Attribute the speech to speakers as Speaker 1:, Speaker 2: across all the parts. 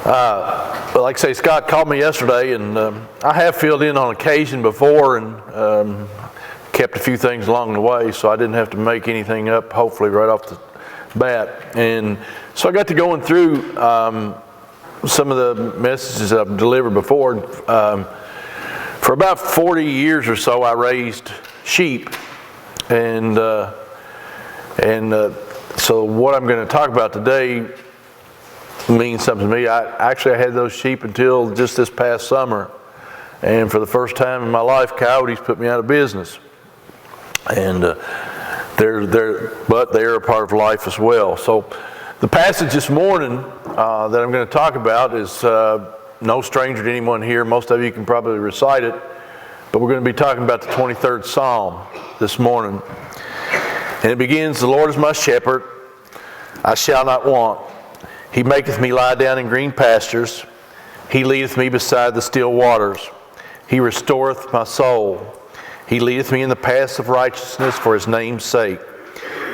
Speaker 1: But like I say, Scott called me yesterday, and I have filled in on occasion before and kept a few things along the way, so I didn't have to make anything up, hopefully, right off the bat. And so I got to going through some of the messages I've delivered before. For about 40 years or so, I raised sheep, and so what I'm going to talk about today means something to me. I had those sheep until just this past summer, and for the first time in my life, coyotes put me out of business. And but they're a part of life as well. So the passage this morning that I'm going to talk about is no stranger to anyone here. Most of you can probably recite it, but we're going to be talking about the 23rd Psalm this morning. And it begins, "The Lord is my shepherd, I shall not want. He maketh me lie down in green pastures. He leadeth me beside the still waters. He restoreth my soul. He leadeth me in the paths of righteousness for his name's sake.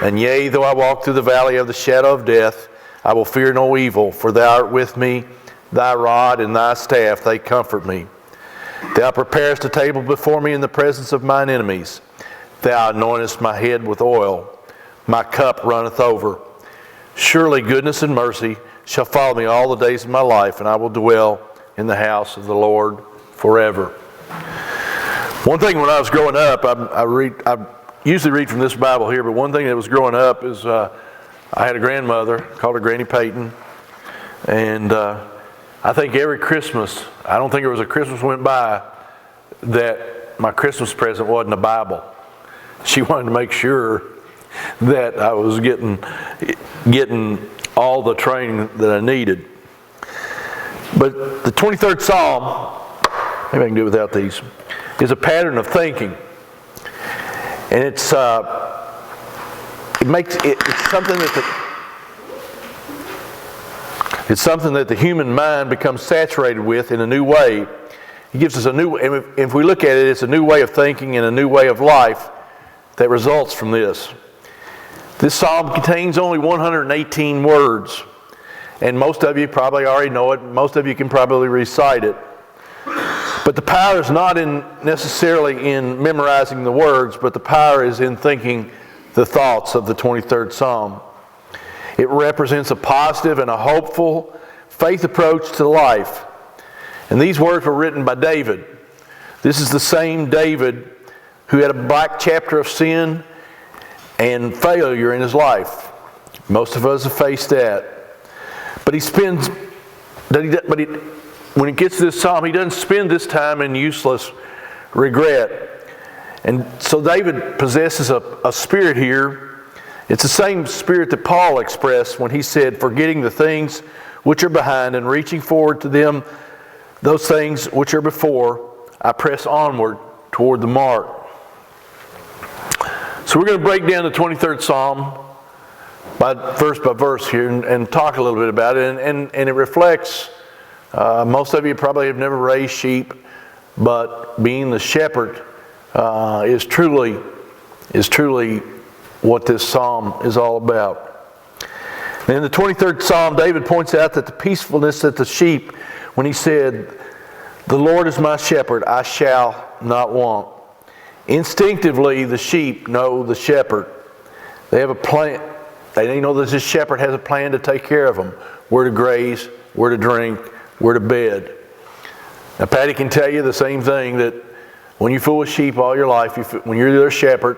Speaker 1: And yea, though I walk through the valley of the shadow of death, I will fear no evil, for thou art with me. Thy rod and thy staff, they comfort me. Thou preparest a table before me in the presence of mine enemies. Thou anointest my head with oil. My cup runneth over. Surely goodness and mercy shall follow me all the days of my life, and I will dwell in the house of the Lord forever." One thing when I was growing up, I usually read from this Bible here, but one thing that was growing up is I had a grandmother, called her Granny Peyton, and I think every Christmas, I don't think there was a Christmas went by that my Christmas present wasn't a Bible. She wanted to make sure that I was getting all the training that I needed. But the 23rd Psalm, maybe I can do it without these, is a pattern of thinking, and it's something that the human mind becomes saturated with in a new way. He gives us a new, and if we look at it, it's a new way of thinking and a new way of life that results from this. This psalm contains only 118 words, and most of you probably already know it. Most of you can probably recite it. But the power is not necessarily in memorizing the words, but the power is in thinking the thoughts of the 23rd Psalm. It represents a positive and a hopeful faith approach to life. And these words were written by David. This is the same David who had a black chapter of sin and failure in his life. Most of us have faced that. But when he gets to this psalm, he doesn't spend this time in useless regret. And so David possesses a spirit here. It's the same spirit that Paul expressed when he said, "Forgetting the things which are behind and reaching forward to them, those things which are before, I press onward toward the mark." So we're going to break down the 23rd Psalm verse by verse here and talk a little bit about it. And it reflects, most of you probably have never raised sheep, but being the shepherd is truly what this psalm is all about. And in the 23rd Psalm, David points out that the peacefulness that the sheep, when he said, "The Lord is my shepherd, I shall not want." Instinctively, the sheep know the shepherd. They have a plan. They know that this shepherd has a plan to take care of them. Where to graze, where to drink, where to bed. Now, Patty can tell you the same thing, that when you fool with sheep all your life, when you're their shepherd,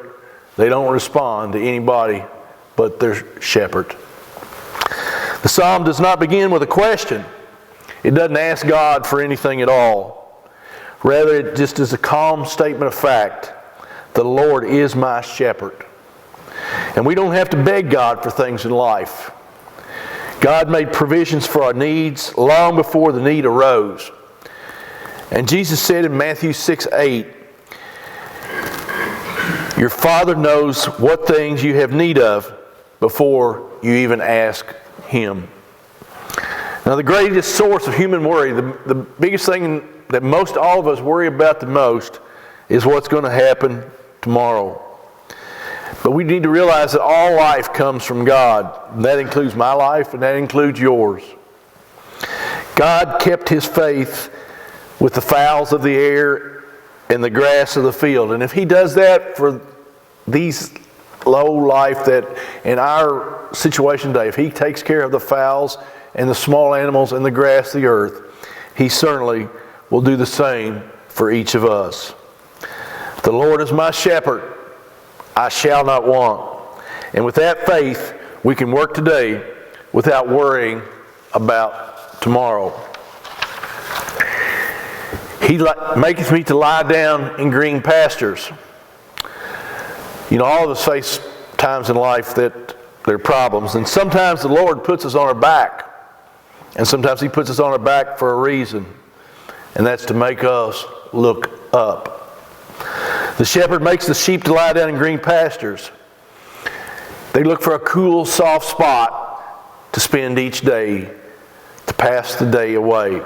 Speaker 1: they don't respond to anybody but their shepherd. The psalm does not begin with a question. It doesn't ask God for anything at all. Rather, it just is a calm statement of fact. The Lord is my shepherd. And we don't have to beg God for things in life. God made provisions for our needs long before the need arose. And Jesus said in Matthew 6:8, "Your Father knows what things you have need of before you even ask Him." Now, the greatest source of human worry, the biggest thing that most all of us worry about the most, is what's going to happen tomorrow. But we need to realize that all life comes from God. And that includes my life, and that includes yours. God kept his faith with the fowls of the air and the grass of the field. And if he does that for these low life that in our situation today, if he takes care of the fowls and the small animals and the grass of the earth, he certainly will do the same for each of us. The Lord is my shepherd, I shall not want. And with that faith, we can work today without worrying about tomorrow. He maketh me to lie down in green pastures. You know, all of us face times in life that there are problems, and sometimes the Lord puts us on our back, and sometimes he puts us on our back for a reason, and that's to make us look up. The shepherd makes the sheep to lie down in green pastures. They look for a cool, soft spot to spend each day, to pass the day away.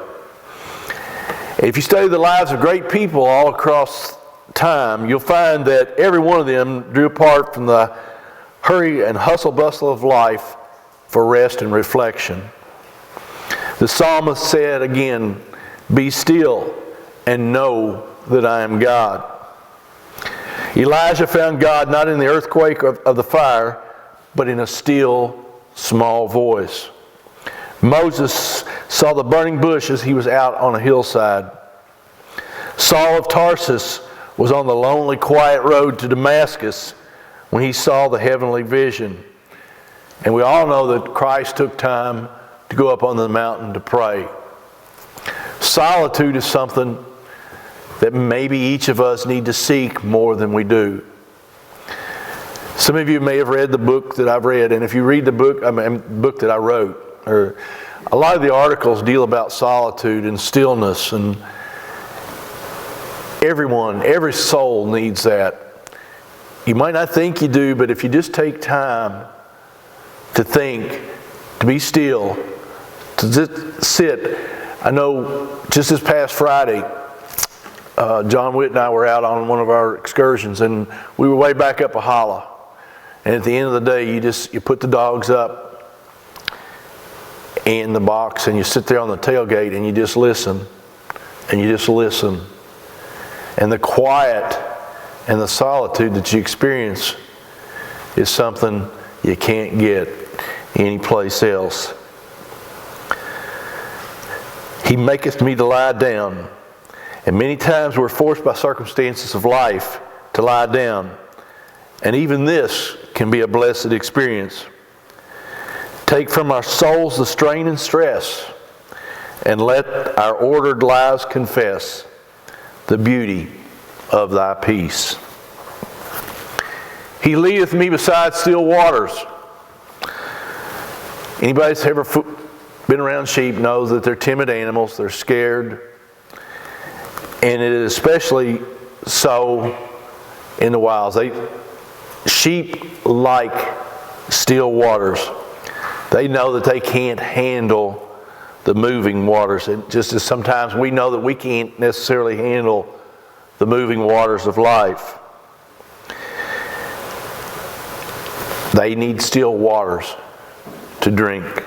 Speaker 1: If you study the lives of great people all across time, you'll find that every one of them drew apart from the hurry and hustle bustle of life for rest and reflection. The psalmist said again, "Be still and know that I am God." Elijah found God not in the earthquake of the fire, but in a still, small voice. Moses saw the burning bush as he was out on a hillside. Saul of Tarsus was on the lonely, quiet road to Damascus when he saw the heavenly vision. And we all know that Christ took time to go up on the mountain to pray. Solitude is something that maybe each of us need to seek more than we do. Some of you may have read the book that I've read, and if you read the book that I wrote, or a lot of the articles deal about solitude and stillness, and every soul needs that. You might not think you do, but if you just take time to think, to be still, to just sit. I know just this past Friday, John Witt and I were out on one of our excursions, and we were way back up a hollow. And at the end of the day, you put the dogs up in the box, and you sit there on the tailgate, and you just listen, and you just listen. And the quiet and the solitude that you experience is something you can't get anyplace else. He maketh me to lie down. And many times we're forced by circumstances of life to lie down. And even this can be a blessed experience. Take from our souls the strain and stress, and let our ordered lives confess the beauty of thy peace. He leadeth me beside still waters. Anybody that's ever been around sheep knows that they're timid animals, they're scared. And it is especially so in the wilds. Sheep like still waters. They know that they can't handle the moving waters. And just as sometimes we know that we can't necessarily handle the moving waters of life. They need still waters to drink.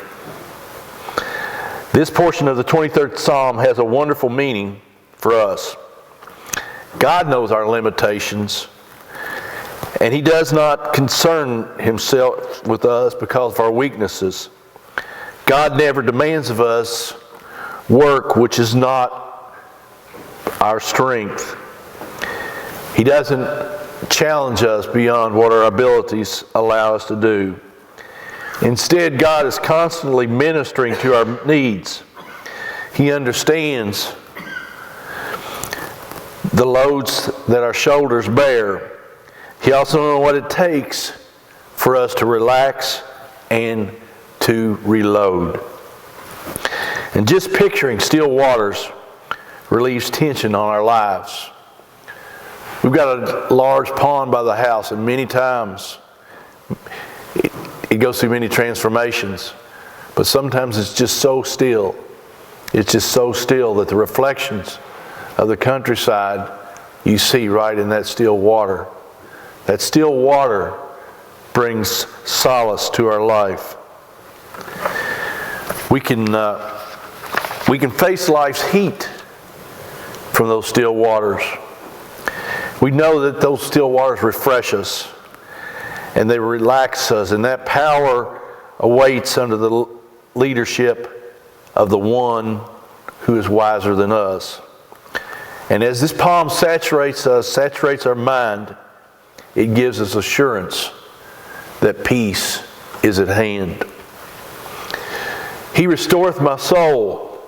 Speaker 1: This portion of the 23rd Psalm has a wonderful meaning for us. God knows our limitations, and He does not concern Himself with us because of our weaknesses. God never demands of us work which is not our strength. He doesn't challenge us beyond what our abilities allow us to do. Instead, God is constantly ministering to our needs. He understands the loads that our shoulders bear. He also knows what it takes for us to relax and to reload. And just picturing still waters relieves tension on our lives. We've got a large pond by the house, and many times it goes through many transformations. But sometimes it's just so still. It's just so still that the reflections of the countryside you see right in that still water. That still water brings solace to our life. We can We can face life's heat from those still waters. We know that those still waters refresh us and they relax us, and that power awaits under the leadership of the one who is wiser than us. And as this palm saturates us, saturates our mind, it gives us assurance that peace is at hand. He restoreth my soul.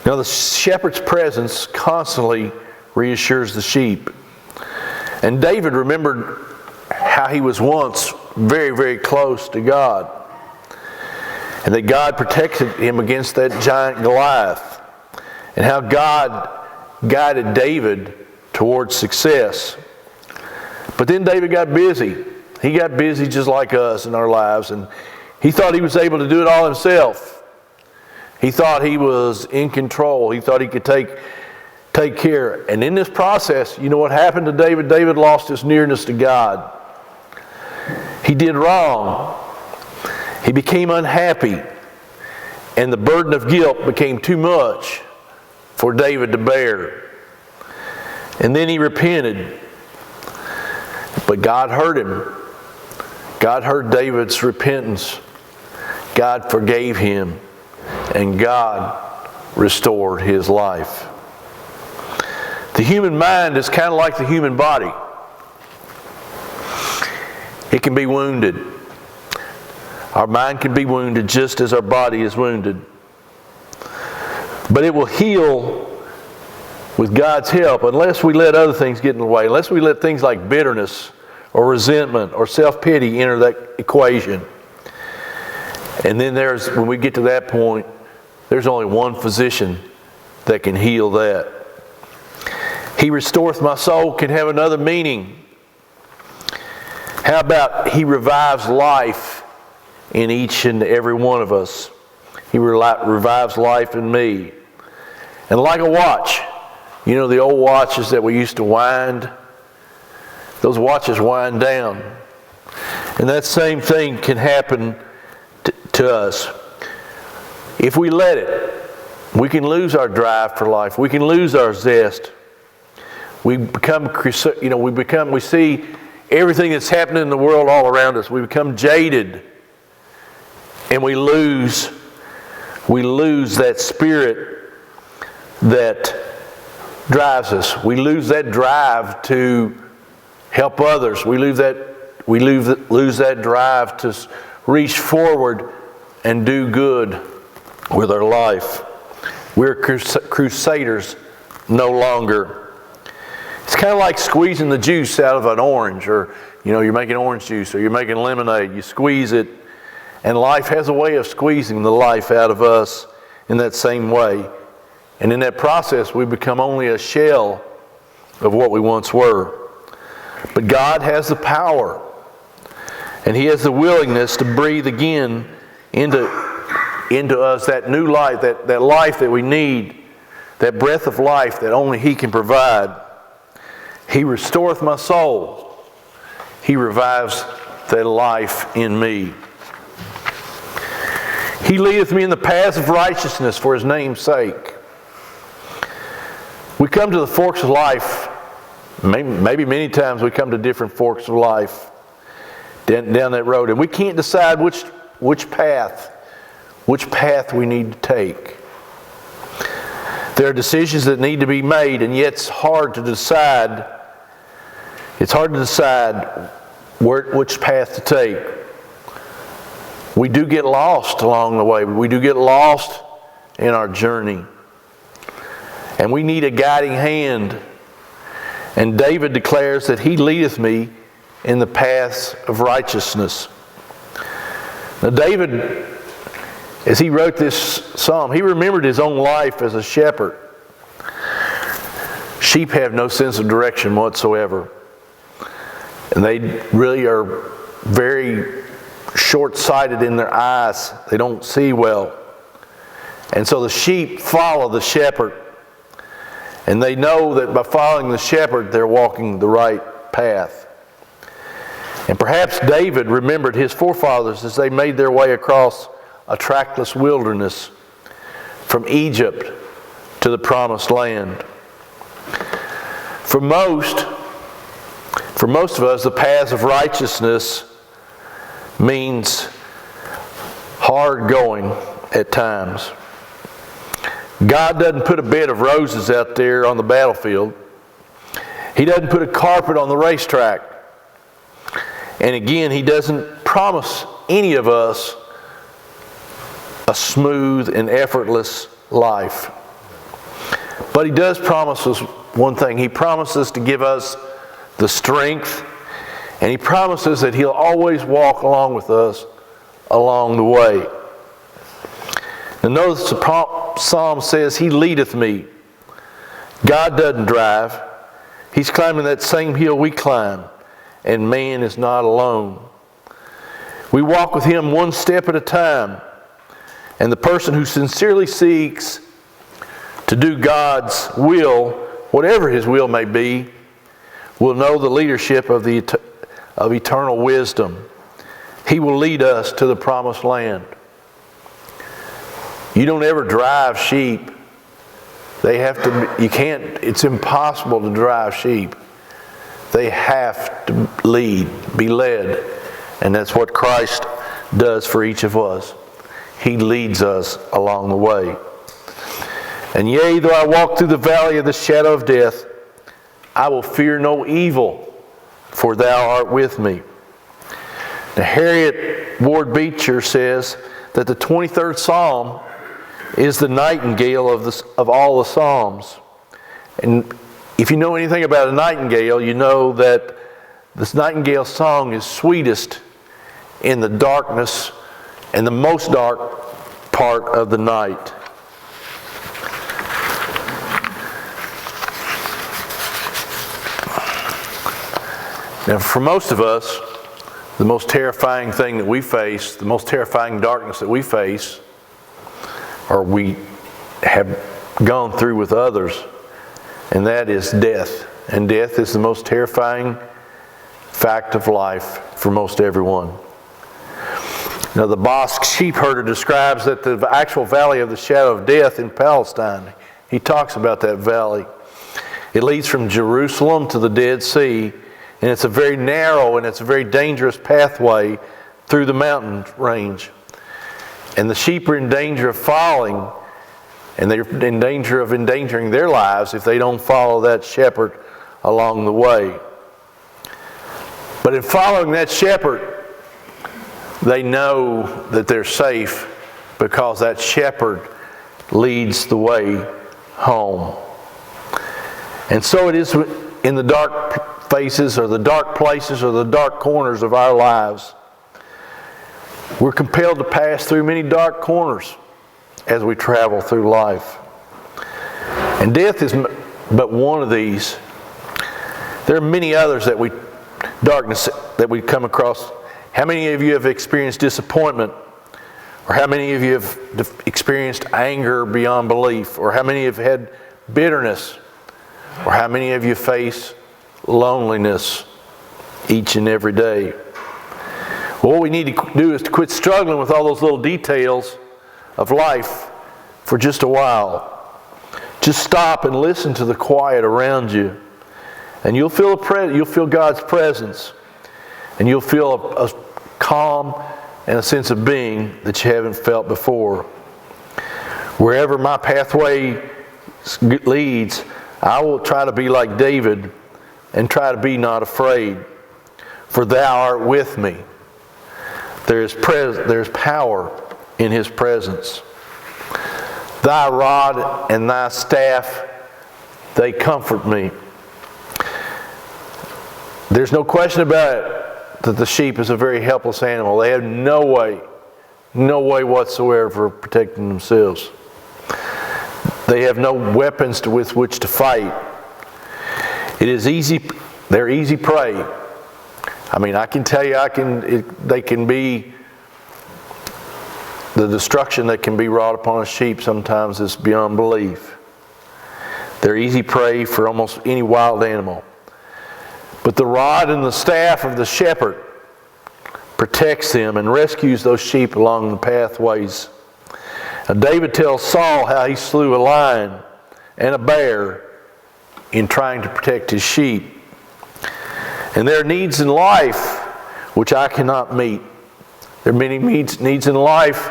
Speaker 1: Now the shepherd's presence constantly reassures the sheep. And David remembered how he was once very, very close to God, and that God protected him against that giant Goliath, and how God guided David towards success. But then David got busy. He got busy just like us in our lives, and he thought he was able to do it all himself. He thought he was in control. He thought he could take care. And in this process, you know what happened to David? David lost his nearness to God. He did wrong. He became unhappy. And the burden of guilt became too much for David to bear. And then he repented. But God heard him. God heard David's repentance. God forgave him. And God restored his life. The human mind is kind of like the human body. It can be wounded. Our mind can be wounded just as our body is wounded. But it will heal with God's help unless we let other things get in the way, unless we let things like bitterness or resentment or self-pity enter that equation. And then when we get to that point, there's only one physician that can heal that. He restoreth my soul can have another meaning. How about He revives life in each and every one of us? He revives life in me. And like a watch, you know the old watches that we used to wind? Those watches wind down. And that same thing can happen to us. If we let it, we can lose our drive for life. We can lose our zest. We see everything that's happening in the world all around us. We become jaded, and we lose that spirit that drives us. We lose that drive to help others. We lose that drive to reach forward and do good with our life. We're crusaders no longer. It's kind of like squeezing the juice out of an orange, or you're making orange juice, or you're making lemonade. You squeeze it, and life has a way of squeezing the life out of us in that same way. And in that process, we become only a shell of what we once were. But God has the power, and He has the willingness to breathe again into us that new life, that life that we need, that breath of life that only He can provide. He restoreth my soul. He revives that life in me. He leadeth me in the paths of righteousness for His name's sake. We come to the forks of life. Maybe many times we come to different forks of life down that road, and we can't decide which path we need to take. There are decisions that need to be made, and yet it's hard to decide. It's hard to decide which path to take. We do get lost along the way. We do get lost in our journey. And we need a guiding hand. And David declares that He leadeth me in the paths of righteousness. Now David, as he wrote this psalm, he remembered his own life as a shepherd. Sheep have no sense of direction whatsoever. And they really are very short-sighted in their eyes. They don't see well. And so the sheep follow the shepherd. And they know that by following the shepherd, they're walking the right path. And perhaps David remembered his forefathers as they made their way across a trackless wilderness from Egypt to the promised land. For most of us, the paths of righteousness means hard going at times. God doesn't put a bed of roses out there on the battlefield. He doesn't put a carpet on the racetrack. And again, He doesn't promise any of us a smooth and effortless life. But He does promise us one thing. He promises to give us the strength, and He promises that He'll always walk along with us along the way. Now notice the Psalm says, He leadeth me. God doesn't drive. He's climbing that same hill we climb, and man is not alone. We walk with Him one step at a time, and the person who sincerely seeks to do God's will, whatever His will may be, will know the leadership of eternal wisdom. He will lead us to the promised land. You don't ever drive sheep. It's impossible to drive sheep. They have to be led. And that's what Christ does for each of us. He leads us along the way. And yea, though I walk through the valley of the shadow of death, I will fear no evil, for Thou art with me. Now, Harriet Ward Beecher says that the 23rd Psalm is the nightingale of all the Psalms. And if you know anything about a nightingale, you know that this nightingale song is sweetest in the darkness and the most dark part of the night. Now, for most of us, the most terrifying thing that we face, the most terrifying darkness that we face, or we have gone through with others, and that is death. And death is the most terrifying fact of life for most everyone. Now, the Basque sheep herder describes that the actual valley of the shadow of death in Palestine. He talks about that valley. It leads from Jerusalem to the Dead Sea, and it's a very narrow and it's a very dangerous pathway through the mountain range. And the sheep are in danger of falling, and they're in danger of endangering their lives if they don't follow that shepherd along the way. But in following that shepherd, they know that they're safe because that shepherd leads the way home. And so it is in the dark faces or the dark places or the dark corners of our lives. We're compelled to pass through many dark corners as we travel through life. And death is but one of these. There are many others darkness that we come across. How many of you have experienced disappointment? Or how many of you have experienced anger beyond belief? Or how many have had bitterness? Or how many of you face loneliness each and every day? Well, what we need to do is to quit struggling with all those little details of life for just a while. Just stop and listen to the quiet around you, and you'll feel God's presence, and you'll feel a calm and a sense of being that you haven't felt before. Wherever my pathway leads, I will try to be like David and try to be not afraid, for Thou art with me. There's power in His presence. Thy rod and Thy staff, they comfort me. There's no question about it that the sheep is a very helpless animal. They have no way whatsoever for protecting themselves. They have no weapons with which to fight. They're easy prey. I mean, I can tell you, they can be, the destruction that can be wrought upon a sheep sometimes is beyond belief. They're easy prey for almost any wild animal. But the rod and the staff of the shepherd protects them and rescues those sheep along the pathways. Now, David tells Saul how he slew a lion and a bear in trying to protect his sheep. And there are needs in life which I cannot meet. There are many needs in life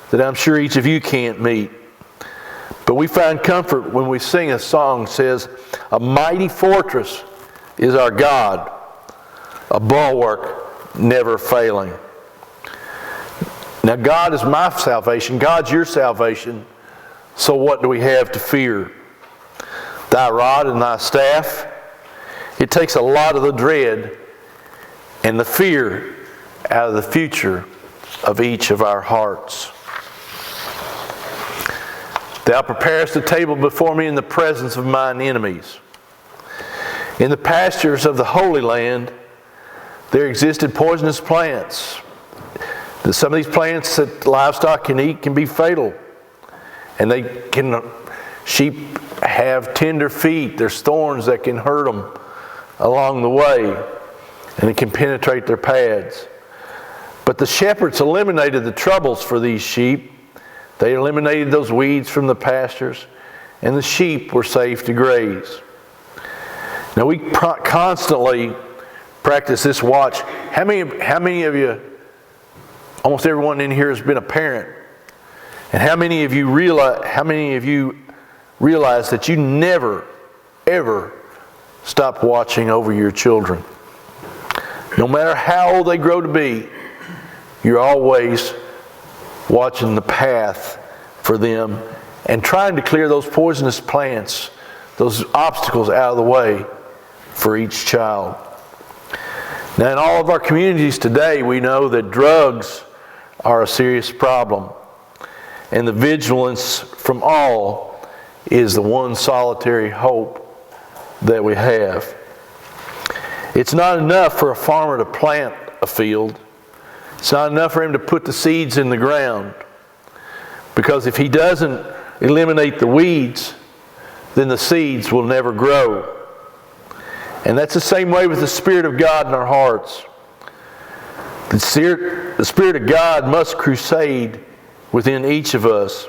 Speaker 1: that I'm sure each of you can't meet. But we find comfort when we sing a song that says, "A mighty fortress is our God, a bulwark never failing." Now, God is my salvation. God's your salvation. So what do we have to fear? Thy rod and thy staff. It takes a lot of the dread and the fear out of the future of each of our hearts. Thou preparest a table before me in the presence of mine enemies. In the pastures of the Holy Land, there existed poisonous plants. Some of these plants that livestock can eat can be fatal. And sheep have tender feet. There's thorns that can hurt them along the way. And it can penetrate their pads. But the shepherds eliminated the troubles for these sheep. They eliminated those weeds from the pastures. And the sheep were safe to graze. Now we constantly practice this watch. How many of you, almost everyone in here has been a parent. And how many of you realize that you never, ever stop watching over your children? No matter how old they grow to be, you're always watching the path for them and trying to clear those poisonous plants, those obstacles out of the way for each child. Now, in all of our communities today, we know that drugs are a serious problem. And the vigilance from all is the one solitary hope that we have. It's not enough for a farmer to plant a field. It's not enough for him to put the seeds in the ground. Because if he doesn't eliminate the weeds, then the seeds will never grow. And that's the same way with the Spirit of God in our hearts. The Spirit of God must crusade within each of us.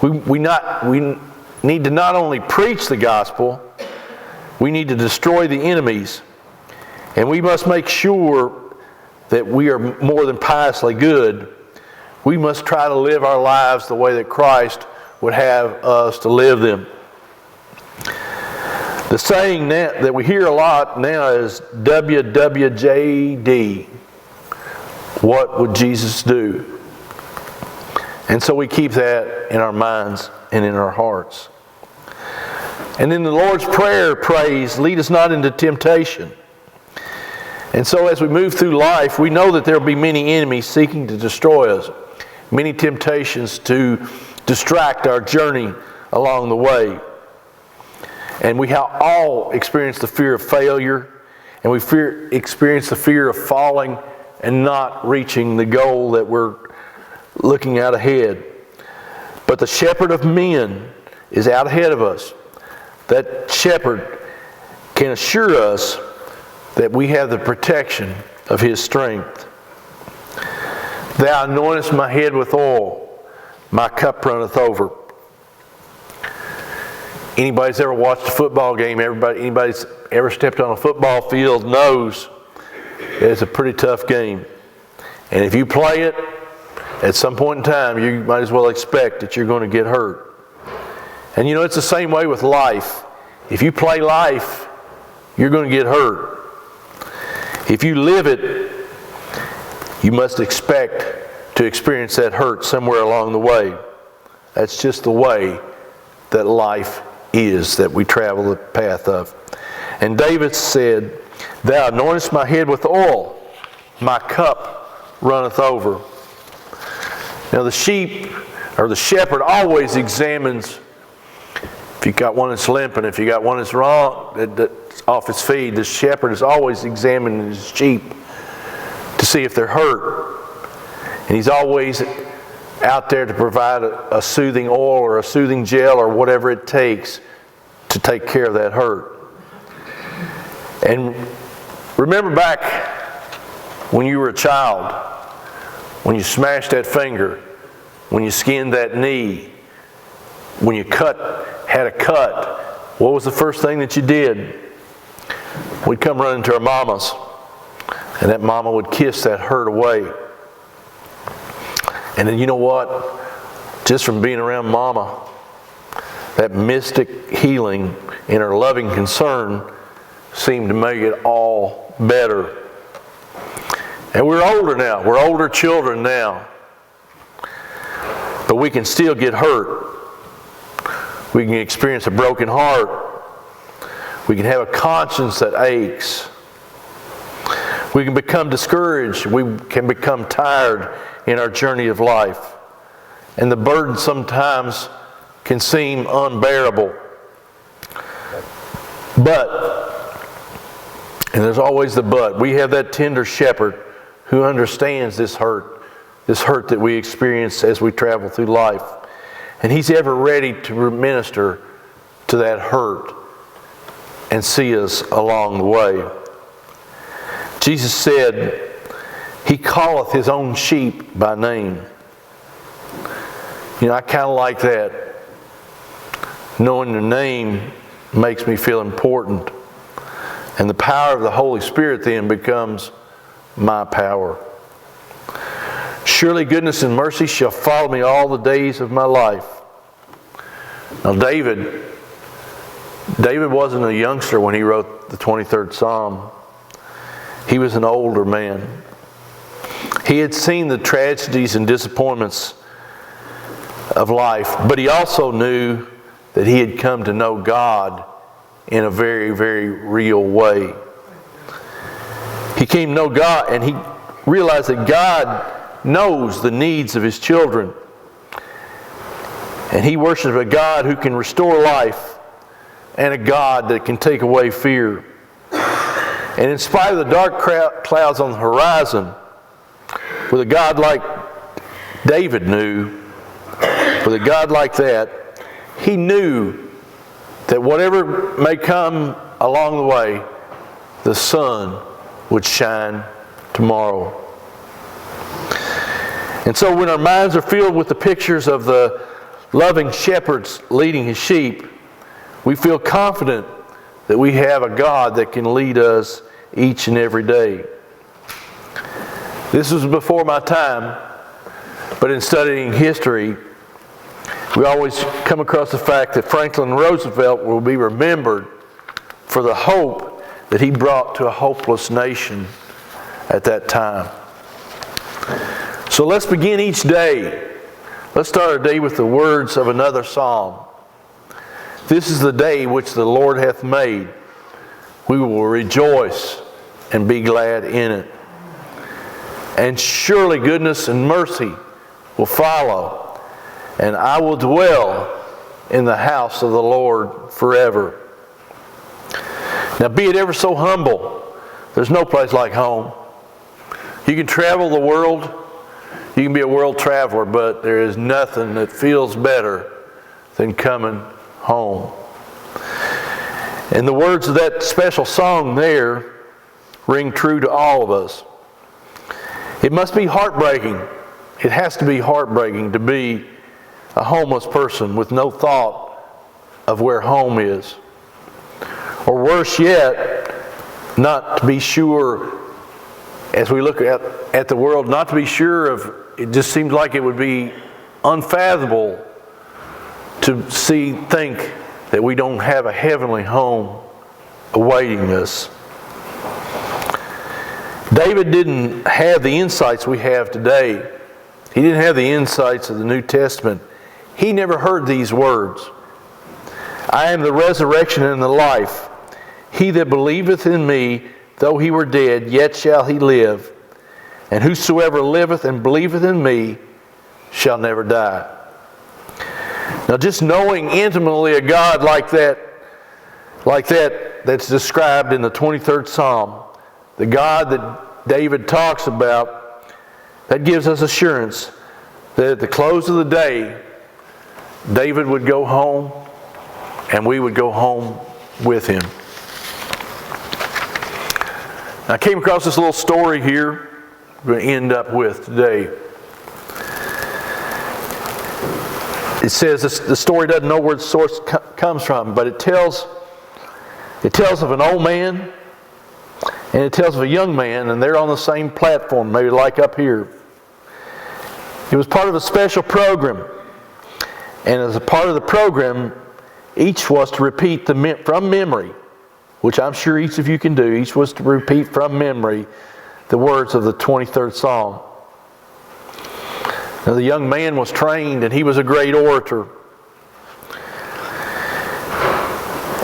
Speaker 1: We need to not only preach the gospel, we need to destroy the enemies. And we must make sure that we are more than piously good. We must try to live our lives the way that Christ would have us to live them. The saying that we hear a lot now is WWJD. What would Jesus do? And so we keep that in our minds and in our hearts. And in the Lord's Prayer prays, lead us not into temptation. And so as we move through life, we know that there will be many enemies seeking to destroy us. Many temptations to distract our journey along the way. And we have all experienced the fear of failure. And we experience the fear of falling and not reaching the goal that we're looking out ahead. But the shepherd of men is out ahead of us. That shepherd can assure us that we have the protection of his strength. Thou anointest my head with oil, my cup runneth over. Anybody's ever watched a football game, anybody's ever stepped on a football field knows it's a pretty tough game. And if you play it, at some point in time, you might as well expect that you're going to get hurt. And you know, it's the same way with life. If you play life, you're going to get hurt. If you live it, you must expect to experience that hurt somewhere along the way. That's just the way that life is, that we travel the path of. And David said, Thou anointest my head with oil, my cup runneth over. Now the sheep, or the shepherd, always examines, if you got one that's limping, if you got one that's wrong, that's off its feed, the shepherd is always examining his sheep to see if they're hurt. And he's always out there to provide a soothing oil or a soothing gel or whatever it takes to take care of that hurt. And remember back when you were a child, when you smashed that finger when you skinned that knee, when you had a cut, what was the first thing that you did? We'd come running to our mamas, and that mama would kiss that hurt away. And then you know what? Just from being around mama, that mystic healing and her loving concern seemed to make it all better. And we're older now. We're older children now. But we can still get hurt. We can experience a broken heart. We can have a conscience that aches. We can become discouraged. We can become tired in our journey of life. And the burden sometimes can seem unbearable. But, and there's always the but, we have that tender shepherd who understands this hurt that we experience as we travel through life. And He's ever ready to minister to that hurt and see us along the way. Jesus said, He calleth His own sheep by name. You know, I kind of like that. Knowing the name makes me feel important. And the power of the Holy Spirit then becomes my power. Surely goodness and mercy shall follow me all the days of my life. Now David wasn't a youngster when he wrote the 23rd Psalm. He was an older man. He had seen the tragedies and disappointments of life, but he also knew that he had come to know God in a very, very real way. He came to know God, and he realized that God knows the needs of His children. And he worships a God who can restore life and a God that can take away fear. And in spite of the dark clouds on the horizon, with a God like David knew, with a God like that, he knew that whatever may come along the way, the sun would shine tomorrow. And so when our minds are filled with the pictures of the loving shepherds leading His sheep, we feel confident that we have a God that can lead us each and every day. This was before my time, but in studying history, we always come across the fact that Franklin Roosevelt will be remembered for the hope that he brought to a hopeless nation at that time. So let's begin each day. Let's start our day with the words of another psalm. This is the day which the Lord hath made. We will rejoice and be glad in it. And surely goodness and mercy will follow, and I will dwell in the house of the Lord forever. Now be it ever so humble, there's no place like home. You can travel the world, you can be a world traveler, but there is nothing that feels better than coming home. And the words of that special song there ring true to all of us. It must be heartbreaking. It has to be heartbreaking to be a homeless person with no thought of where home is. Or worse yet, not to be sure, as we look at the world, not to be sure of, it just seems like it would be unfathomable to think that we don't have a heavenly home awaiting us. David didn't have the insights we have today. He didn't have the insights of the New Testament. He never heard these words. I am the resurrection and the life. He that believeth in me, though he were dead, yet shall he live. And whosoever liveth and believeth in me shall never die. Now just knowing intimately a God like that that's described in the 23rd Psalm, the God that David talks about, that gives us assurance that at the close of the day, David would go home and we would go home with him. I came across this little story here we're going to end up with today. it says the story doesn't know where the source comes from, but it tells of an old man and it tells of a young man, and they're on the same platform, maybe like up here. It was part of a special program, and as a part of the program, each was to repeat from memory, which I'm sure each of you can do. Each was to repeat from memory the words of the 23rd Psalm. Now, the young man was trained, and he was a great orator.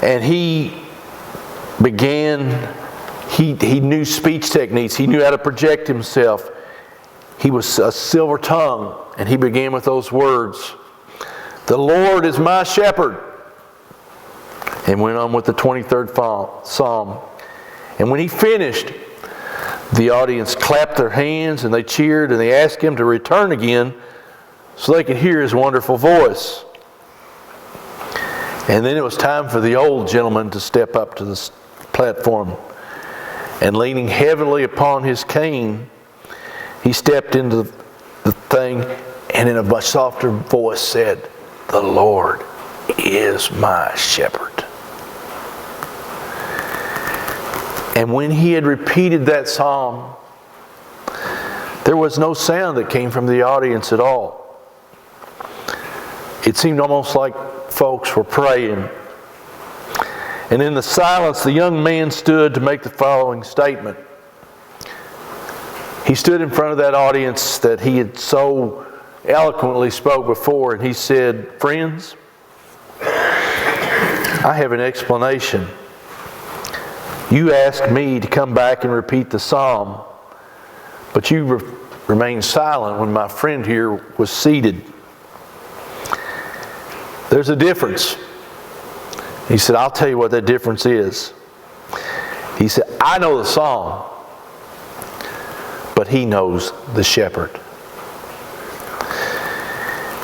Speaker 1: And he knew speech techniques. He knew how to project himself. He was a silver tongue, and he began with those words, "The Lord is my shepherd," and went on with the 23rd Psalm. And when he finished, the audience clapped their hands and they cheered and they asked him to return again so they could hear his wonderful voice. And then it was time for the old gentleman to step up to the platform. And leaning heavily upon his cane, he stepped into the thing and in a much softer voice said, "The Lord is my shepherd." And when he had repeated that psalm, there was no sound that came from the audience at all. It seemed almost like folks were praying. And in the silence, the young man stood to make the following statement. He stood in front of that audience that he had so eloquently spoke before, and he said, "Friends, I have an explanation. You asked me to come back and repeat the psalm, but you remained silent when my friend here was seated. There's a difference." He said, "I'll tell you what that difference is." He said, "I know the psalm, but he knows the shepherd."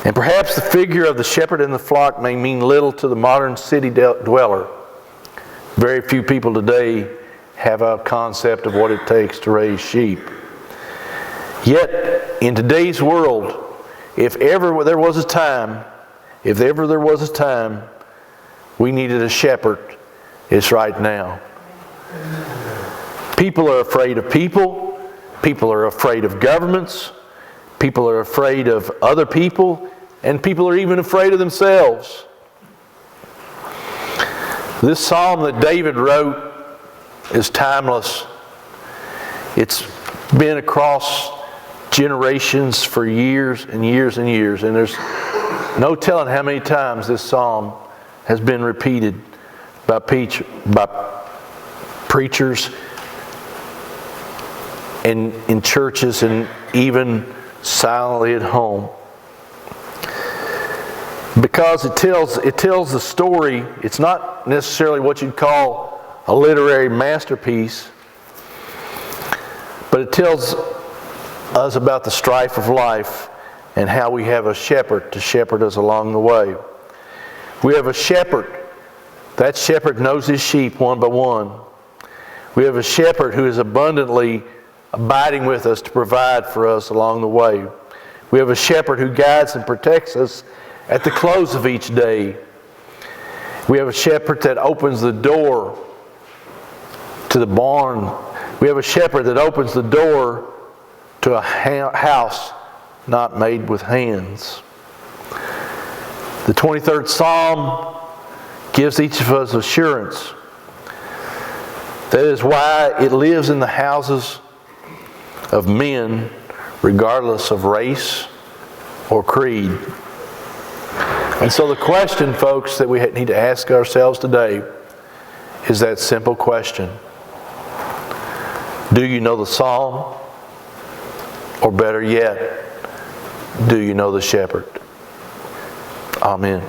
Speaker 1: And perhaps the figure of the shepherd in the flock may mean little to the modern city dweller. Very few people today have a concept of what it takes to raise sheep. Yet, in today's world, if ever there was a time we needed a shepherd, it's right now. People are afraid of people. People are afraid of governments. People are afraid of other people. And people are even afraid of themselves. This psalm that David wrote is timeless. It's been across generations for years and years and years. And there's no telling how many times this psalm has been repeated by preachers and in churches and even silently at home. Because it tells the story. It's not necessarily what you'd call a literary masterpiece, but it tells us about the strife of life and how we have a shepherd to shepherd us along the way. We have a shepherd. That shepherd knows his sheep one by one. We have a shepherd who is abundantly abiding with us to provide for us along the way. We have a shepherd who guides and protects us at the close of each day. We have a shepherd that opens the door to the barn. We have a shepherd that opens the door to a house not made with hands. The 23rd Psalm gives each of us assurance. That is why it lives in the houses of men, regardless of race or creed. And so the question, folks, that we need to ask ourselves today is that simple question. Do you know the psalm? Or better yet, do you know the shepherd? Amen.